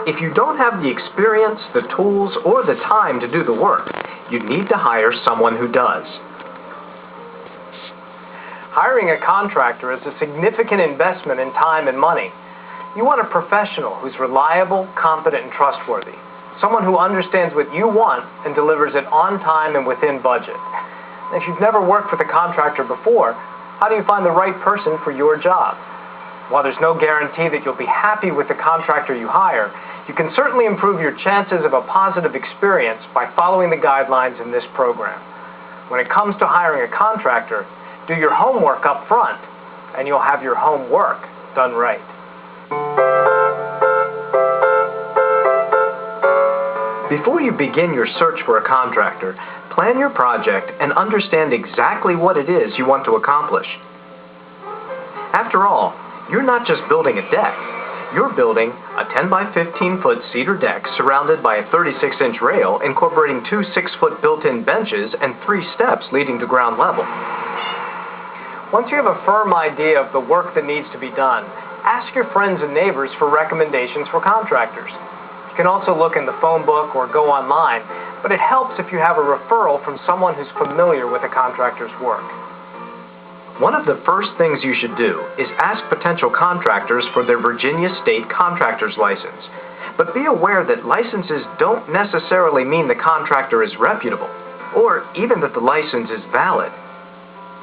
If you don't have the experience, the tools, or the time to do the work, you need to hire someone who does. Hiring a contractor is a significant investment in time and money. You want a professional who's reliable, competent, and trustworthy. Someone who understands what you want and delivers it on time and within budget. If you've never worked with a contractor before, how do you find the right person for your job? While there's no guarantee that you'll be happy with the contractor you hire, you can certainly improve your chances of a positive experience by following the guidelines in this program. When it comes to hiring a contractor, do your homework up front, and you'll have your homework done right. Before you begin your search for a contractor, plan your project and understand exactly what it is you want to accomplish. After all, you're not just building a deck. You're building a 10 by 15 foot cedar deck surrounded by a 36-inch rail incorporating 2 6-foot built-in benches and 3 steps leading to ground level. Once you have a firm idea of the work that needs to be done, ask your friends and neighbors for recommendations for contractors. You can also look in the phone book or go online, but it helps if you have a referral from someone who's familiar with a contractor's work. One of the first things you should do is ask potential contractors for their Virginia State Contractor's License. But be aware that licenses don't necessarily mean the contractor is reputable, or even that the license is valid.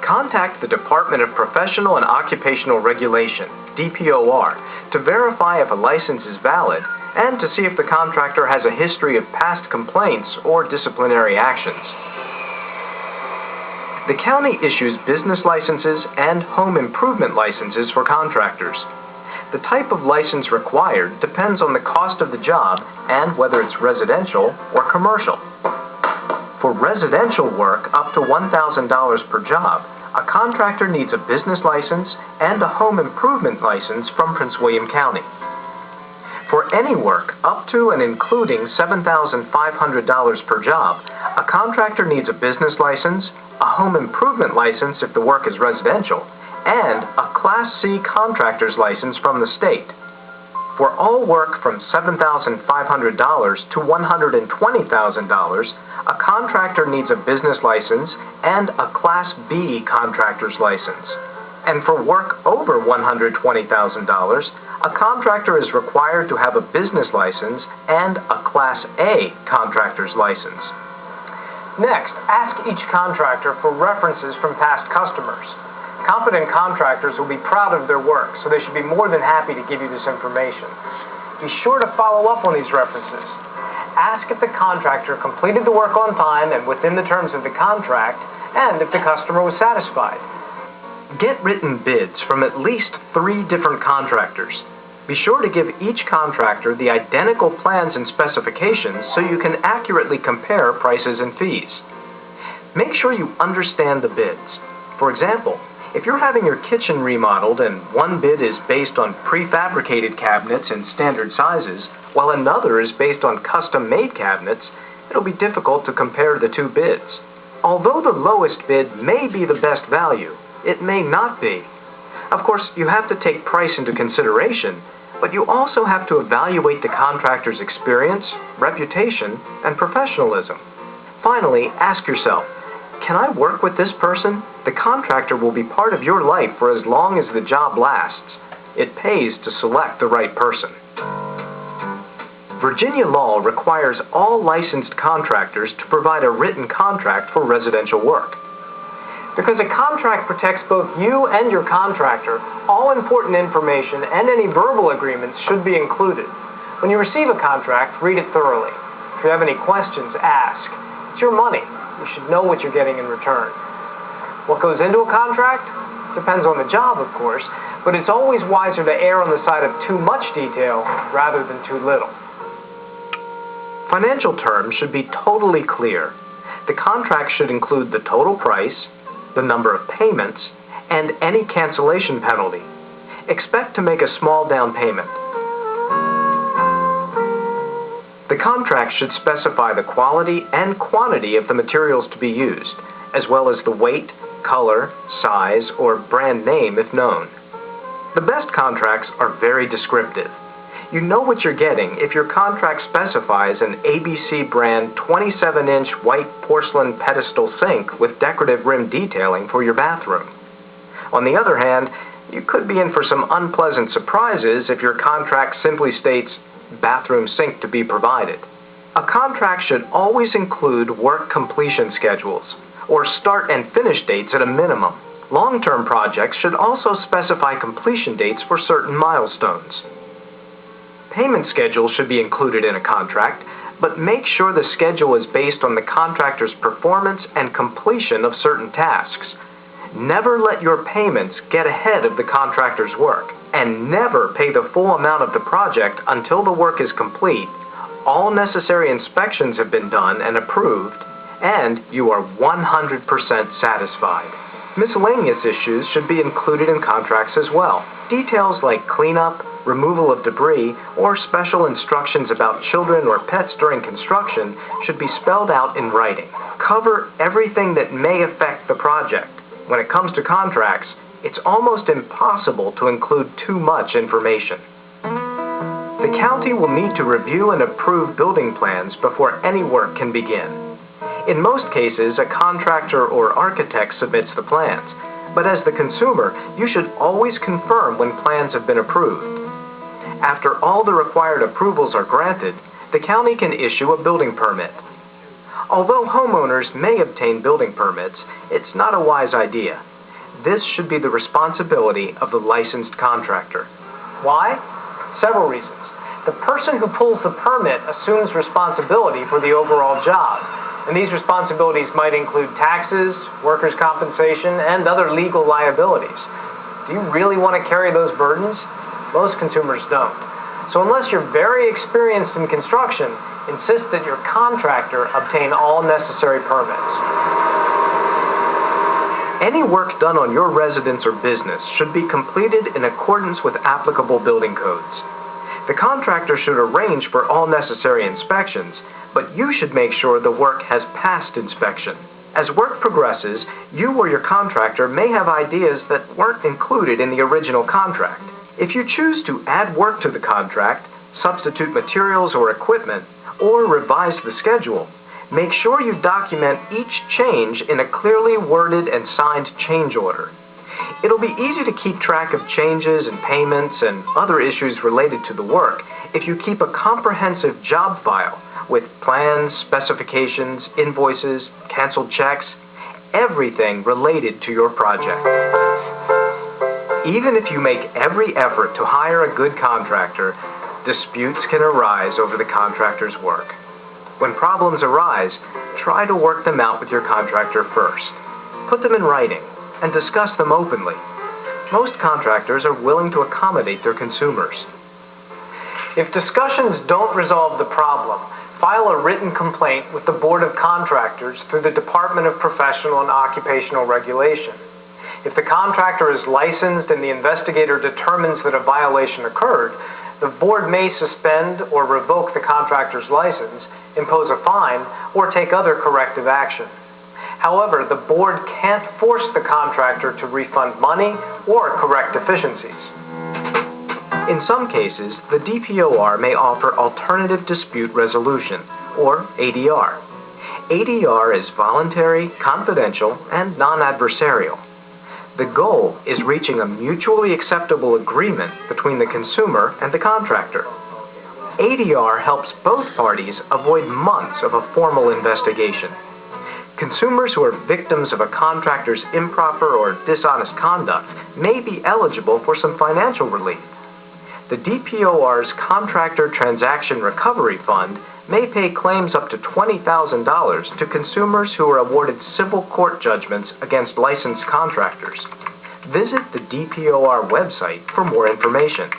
Contact the Department of Professional and Occupational Regulation, DPOR, to verify if a license is valid and to see if the contractor has a history of past complaints or disciplinary actions. The county issues business licenses and home improvement licenses for contractors. The type of license required depends on the cost of the job and whether it's residential or commercial. For residential work up to $1,000 per job, a contractor needs a business license and a home improvement license from Prince William County. For any work up to and including $7,500 per job, a contractor needs a business license, a home improvement license if the work is residential, and a Class C contractor's license from the state. For all work from $7,500 to $120,000, a contractor needs a business license and a Class B contractor's license. And for work over $120,000, a contractor is required to have a business license and a Class A contractor's license. Next, ask each contractor for references from past customers. Competent contractors will be proud of their work, so they should be more than happy to give you this information. Be sure to follow up on these references. Ask if the contractor completed the work on time and within the terms of the contract, and if the customer was satisfied. Get written bids from at least 3 different contractors. Be sure to give each contractor the identical plans and specifications so you can accurately compare prices and fees. Make sure you understand the bids. For example, if you're having your kitchen remodeled and one bid is based on prefabricated cabinets in standard sizes, while another is based on custom-made cabinets, it'll be difficult to compare the 2 bids. Although the lowest bid may be the best value, it may not be. Of course, you have to take price into consideration, but you also have to evaluate the contractor's experience, reputation, and professionalism. Finally, ask yourself, can I work with this person? The contractor will be part of your life for as long as the job lasts. It pays to select the right person. Virginia law requires all licensed contractors to provide a written contract for residential work. Because a contract protects both you and your contractor, all important information and any verbal agreements should be included. When you receive a contract, read it thoroughly. If you have any questions, ask. It's your money. You should know what you're getting in return. What goes into a contract? Depends on the job, of course, but it's always wiser to err on the side of too much detail rather than too little. Financial terms should be totally clear. The contract should include the total price, the number of payments, and any cancellation penalty. Expect to make a small down payment. The contract should specify the quality and quantity of the materials to be used, as well as the weight, color, size, or brand name if known. The best contracts are very descriptive. You know what you're getting if your contract specifies an ABC brand 27-inch white porcelain pedestal sink with decorative rim detailing for your bathroom. On the other hand, you could be in for some unpleasant surprises if your contract simply states bathroom sink to be provided. A contract should always include work completion schedules, or start and finish dates at a minimum. Long-term projects should also specify completion dates for certain milestones. Payment schedules should be included in a contract, but make sure the schedule is based on the contractor's performance and completion of certain tasks. Never let your payments get ahead of the contractor's work, and never pay the full amount of the project until the work is complete, all necessary inspections have been done and approved, and you are 100% satisfied. Miscellaneous issues should be included in contracts as well. Details like cleanup, removal of debris, or special instructions about children or pets during construction should be spelled out in writing. Cover everything that may affect the project. When it comes to contracts, it's almost impossible to include too much information. The county will need to review and approve building plans before any work can begin. In most cases, a contractor or architect submits the plans, but as the consumer, you should always confirm when plans have been approved. After all the required approvals are granted, the county can issue a building permit. Although homeowners may obtain building permits, it's not a wise idea. This should be the responsibility of the licensed contractor. Why? Several reasons. The person who pulls the permit assumes responsibility for the overall job. And these responsibilities might include taxes, workers' compensation, and other legal liabilities. Do you really want to carry those burdens? Most consumers don't. So unless you're very experienced in construction, insist that your contractor obtain all necessary permits. Any work done on your residence or business should be completed in accordance with applicable building codes. The contractor should arrange for all necessary inspections, but you should make sure the work has passed inspection. As work progresses, you or your contractor may have ideas that weren't included in the original contract. If you choose to add work to the contract, substitute materials or equipment, or revise the schedule, make sure you document each change in a clearly worded and signed change order. It'll be easy to keep track of changes and payments and other issues related to the work if you keep a comprehensive job file with plans, specifications, invoices, canceled checks, everything related to your project. Even if you make every effort to hire a good contractor, disputes can arise over the contractor's work. When problems arise, try to work them out with your contractor first. Put them in writing and discuss them openly. Most contractors are willing to accommodate their consumers. If discussions don't resolve the problem, file a written complaint with the Board of Contractors through the Department of Professional and Occupational Regulation. If the contractor is licensed and the investigator determines that a violation occurred, the board may suspend or revoke the contractor's license, impose a fine, or take other corrective action. However, the board can't force the contractor to refund money or correct deficiencies. In some cases, the DPOR may offer alternative dispute resolution, or ADR. ADR is voluntary, confidential, and non-adversarial. The goal is reaching a mutually acceptable agreement between the consumer and the contractor. ADR helps both parties avoid months of a formal investigation. Consumers who are victims of a contractor's improper or dishonest conduct may be eligible for some financial relief. The DPOR's Contractor Transaction Recovery Fund may pay claims up to $20,000 to consumers who are awarded civil court judgments against licensed contractors. Visit the DPOR website for more information.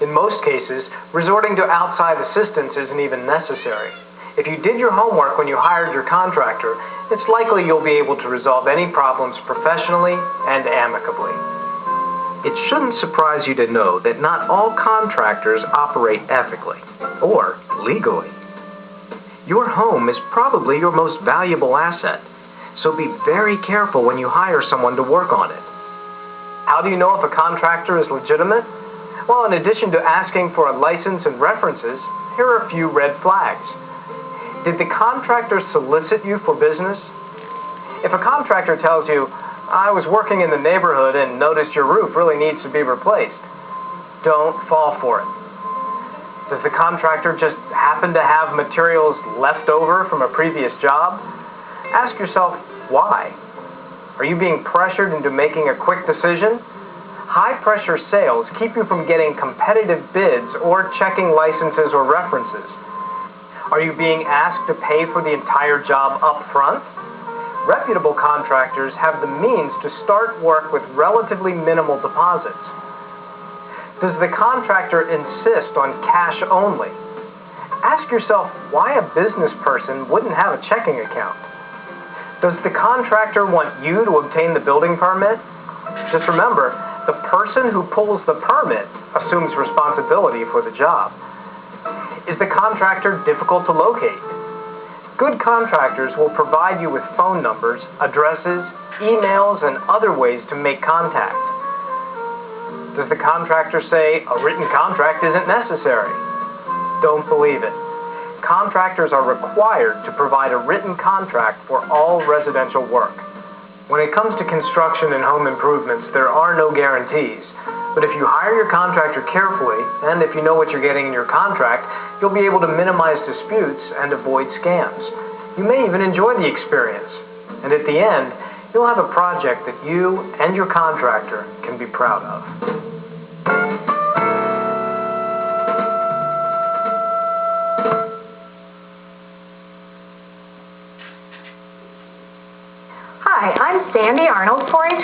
In most cases, resorting to outside assistance isn't even necessary. If you did your homework when you hired your contractor, it's likely you'll be able to resolve any problems professionally and amicably. It shouldn't surprise you to know that not all contractors operate ethically or legally. Your home is probably your most valuable asset, so be very careful when you hire someone to work on it. How do you know if a contractor is legitimate? Well, in addition to asking for a license and references, here are a few red flags. Did the contractor solicit you for business? If a contractor tells you, "I was working in the neighborhood and noticed your roof really needs to be replaced," don't fall for it. Does the contractor just happen to have materials left over from a previous job? Ask yourself, why? Are you being pressured into making a quick decision? High-pressure sales keep you from getting competitive bids or checking licenses or references. Are you being asked to pay for the entire job up front? Reputable contractors have the means to start work with relatively minimal deposits. Does the contractor insist on cash only? Ask yourself why a business person wouldn't have a checking account. Does the contractor want you to obtain the building permit? Just remember, the person who pulls the permit assumes responsibility for the job. Is the contractor difficult to locate? Good contractors will provide you with phone numbers, addresses, emails, and other ways to make contact. Does the contractor say a written contract isn't necessary? Don't believe it. Contractors are required to provide a written contract for all residential work. When it comes to construction and home improvements, there are no guarantees. But if you hire your contractor carefully, and if you know what you're getting in your contract, you'll be able to minimize disputes and avoid scams. You may even enjoy the experience. And at the end, you'll have a project that you and your contractor can be proud of. Hi, I'm Sandy Arnold, 4-H